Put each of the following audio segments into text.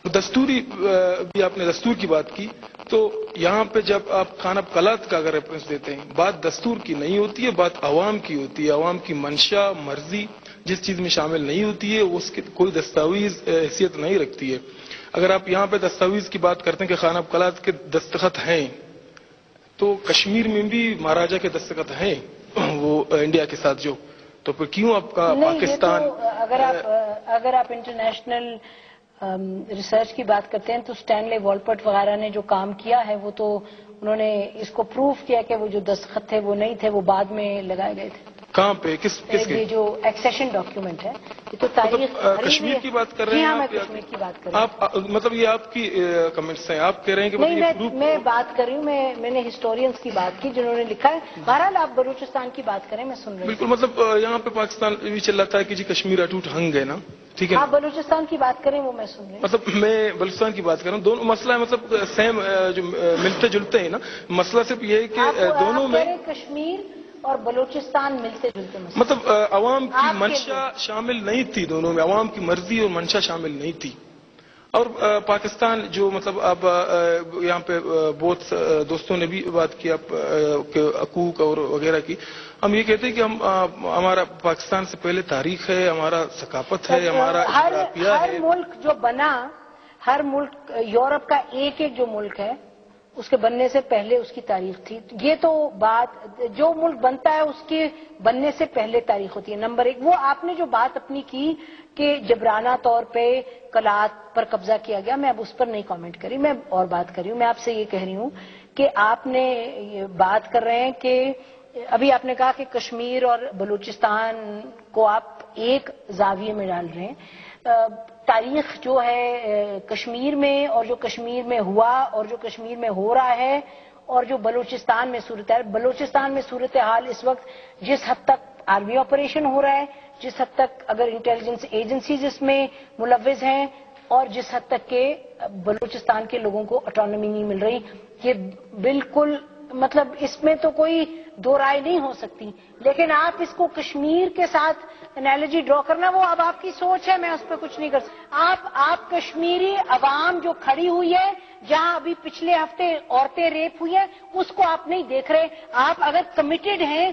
دستوری بھی آپ نے دستور کی بات کی، تو یہاں پہ جب آپ خانہ قلات کا اگر ریفرنس دیتے ہیں، بات دستور کی نہیں ہوتی ہے، بات عوام کی ہوتی ہے، عوام کی منشا مرضی جس چیز میں شامل نہیں ہوتی ہے اس کی کوئی دستاویز حیثیت نہیں رکھتی ہے۔ اگر آپ یہاں پہ دستاویز کی بات کرتے ہیں کہ خانہ قلات کے دستخط ہیں، تو کشمیر میں بھی مہاراجا کے دستخط ہیں وہ انڈیا کے ساتھ جو، تو پھر کیوں آپ کا پاکستان؟ اگر آپ انٹرنیشنل ریسرچ کی بات کرتے ہیں تو اسٹینلے والپٹ وغیرہ نے جو کام کیا ہے وہ تو انہوں نے اس کو پروف کیا کہ وہ جو دستخط تھے وہ نہیں تھے، وہ بعد میں لگائے گئے تھے۔ کہاں پہ کس یہ جو ایکسیشن ڈاکیومنٹ ہے یہ تو تاریخ کشمیر کی بات کر رہے ہیں؟ ہاں میں کشمیر کی بات کر رہی ہوں۔ آپ مطلب یہ آپ کی کمنٹس ہیں، آپ کہہ رہے ہیں کہ نہیں، میں بات کر رہی ہوں، میں نے ہسٹورینز کی بات کی جنہوں نے لکھا ہے۔ بہرحال آپ بلوچستان کی بات کریں، میں سن رہی ہوں۔ بالکل، مطلب یہاں پہ پاکستان بھی چل رہا تھا کہ جی کشمیر اٹوٹ ہنگ ہے نا، ٹھیک ہے؟ آپ بلوچستان کی بات کریں وہ میں سن رہی ہوں۔ مطلب میں بلوچستان کی بات کر رہا ہوں، دونوں مسئلہ ہے، مطلب سیم جو ملتے جلتے ہیں نا، مسئلہ صرف یہ ہے کہ دونوں میں کشمیر اور بلوچستان ملتے جلتے مسئلہ، مطلب عوام کی منشا شامل نہیں تھی، دونوں میں عوام کی مرضی اور منشا شامل نہیں تھی۔ اور پاکستان جو مطلب اب یہاں پہ بہت دوستوں نے بھی بات کی حقوق اور وغیرہ کی، ہم یہ کہتے ہیں کہ ہمارا پاکستان سے پہلے تاریخ ہے، ہمارا ثقافت ہے، ہمارا جغرافیہ ہے۔ ہر ملک جو بنا، ہر ملک یورپ کا ایک جو ملک ہے اس کے بننے سے پہلے اس کی تاریخ تھی۔ یہ تو بات جو ملک بنتا ہے اس کے بننے سے پہلے تاریخ ہوتی ہے۔ نمبر ایک، وہ آپ نے جو بات اپنی کی کہ جبرانہ طور پہ قلعت پر قبضہ کیا گیا، میں اب اس پر نہیں کامنٹ کری، میں اور بات کر رہی ہوں۔ میں آپ سے یہ کہہ رہی ہوں کہ آپ نے یہ بات کر رہے ہیں کہ ابھی آپ نے کہا کہ کشمیر اور بلوچستان کو آپ ایک زاویے میں ڈال رہے ہیں۔ تاریخ جو ہے کشمیر میں اور جو کشمیر میں ہوا اور جو کشمیر میں ہو رہا ہے اور جو بلوچستان میں صورتحال، بلوچستان میں صورتحال اس وقت جس حد تک آرمی آپریشن ہو رہا ہے، جس حد تک اگر انٹیلیجنس ایجنسیز اس میں ملوث ہیں، اور جس حد تک کہ بلوچستان کے لوگوں کو اٹانومی نہیں مل رہی، یہ بالکل مطلب اس میں تو کوئی دو رائے نہیں ہو سکتی۔ لیکن آپ اس کو کشمیر کے ساتھ انالوجی ڈرا کرنا، وہ اب آپ کی سوچ ہے، میں اس پہ کچھ نہیں کر سکتا۔ آپ کشمیری عوام جو کھڑی ہوئی ہے، جہاں ابھی پچھلے ہفتے عورتیں ریپ ہوئی ہیں، اس کو آپ نہیں دیکھ رہے۔ آپ اگر کمیٹڈ ہیں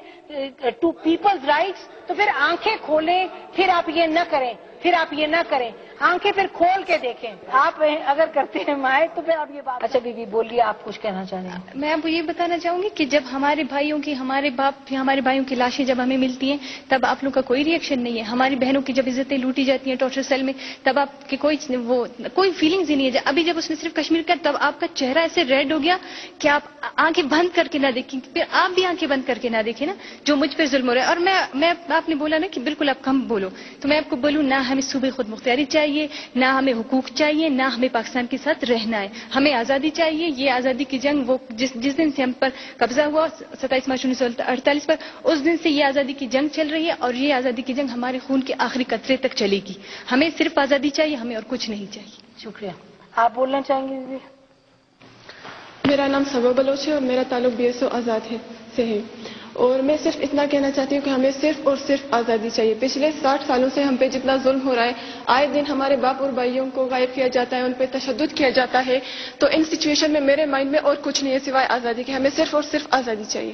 ٹو پیپلز رائٹس تو پھر آنکھیں کھولیں، پھر آپ یہ نہ کریں، آنکھیں پھر کھول کے دیکھیں۔ آپ اگر کرتے ہیں مائیں تو پھر آپ یہ بات۔ اچھا بی بی بولیے، آپ کچھ کہنا چاہ رہے ہیں؟ میں آپ کو یہ بتانا چاہوں گی کہ جب ہمارے بھائیوں کی، ہمارے باپ یا ہمارے بھائیوں کی لاشیں جب ہمیں ملتی ہیں تب آپ لوگ کا کوئی ری ایکشن نہیں ہے۔ ہماری بہنوں کی جب عزتیں لوٹی جاتی ہیں ٹارچر سیل میں تب آپ کی کوئی فیلنگز ہی نہیں ہے۔ ابھی جب اس نے صرف کشمیر کا، تب آپ کا چہرہ ایسے ریڈ ہو گیا کہ آپ آنکھیں بند کر کے نہ دیکھیں، پھر آپ بھی آنکھیں بند کر کے نہ دیکھیں نا جو مجھ پہ ظلم ہو رہا ہے۔ اور میں آپ نے بولا نا کہ بالکل آپ کم بولو، تو میں آپ کو بولوں نہ ہمیں صوبے خود مختاری چاہیے، نہ ہمیں حقوق چاہیے، نہ ہمیں پاکستان کے ساتھ رہنا ہے۔ ہمیں آزادی چاہیے۔ یہ آزادی کی جنگ وہ جس دن سے ہم پر قبضہ ہوا 27 مارچ 1948 پر، اس دن سے یہ آزادی کی جنگ چل رہی ہے، اور یہ آزادی کی جنگ ہمارے خون کے آخری قطرے تک چلے گی۔ ہمیں صرف آزادی چاہیے، ہمیں اور کچھ نہیں چاہیے۔ شکریہ۔ آپ بولنا چاہیں گے؟ میرا نام سبا بلوچ ہے اور میرا تعلق BSO آزاد سے ہے، اور میں صرف اتنا کہنا چاہتی ہوں کہ ہمیں صرف اور صرف آزادی چاہیے۔ پچھلے 60 سالوں سے ہم پہ جتنا ظلم ہو رہا ہے، آئے دن ہمارے باپ اور بھائیوں کو غائب کیا جاتا ہے، ان پہ تشدد کیا جاتا ہے، تو ان سچویشن میں میرے مائنڈ میں اور کچھ نہیں ہے سوائے آزادی کے۔ ہمیں صرف اور صرف آزادی چاہیے۔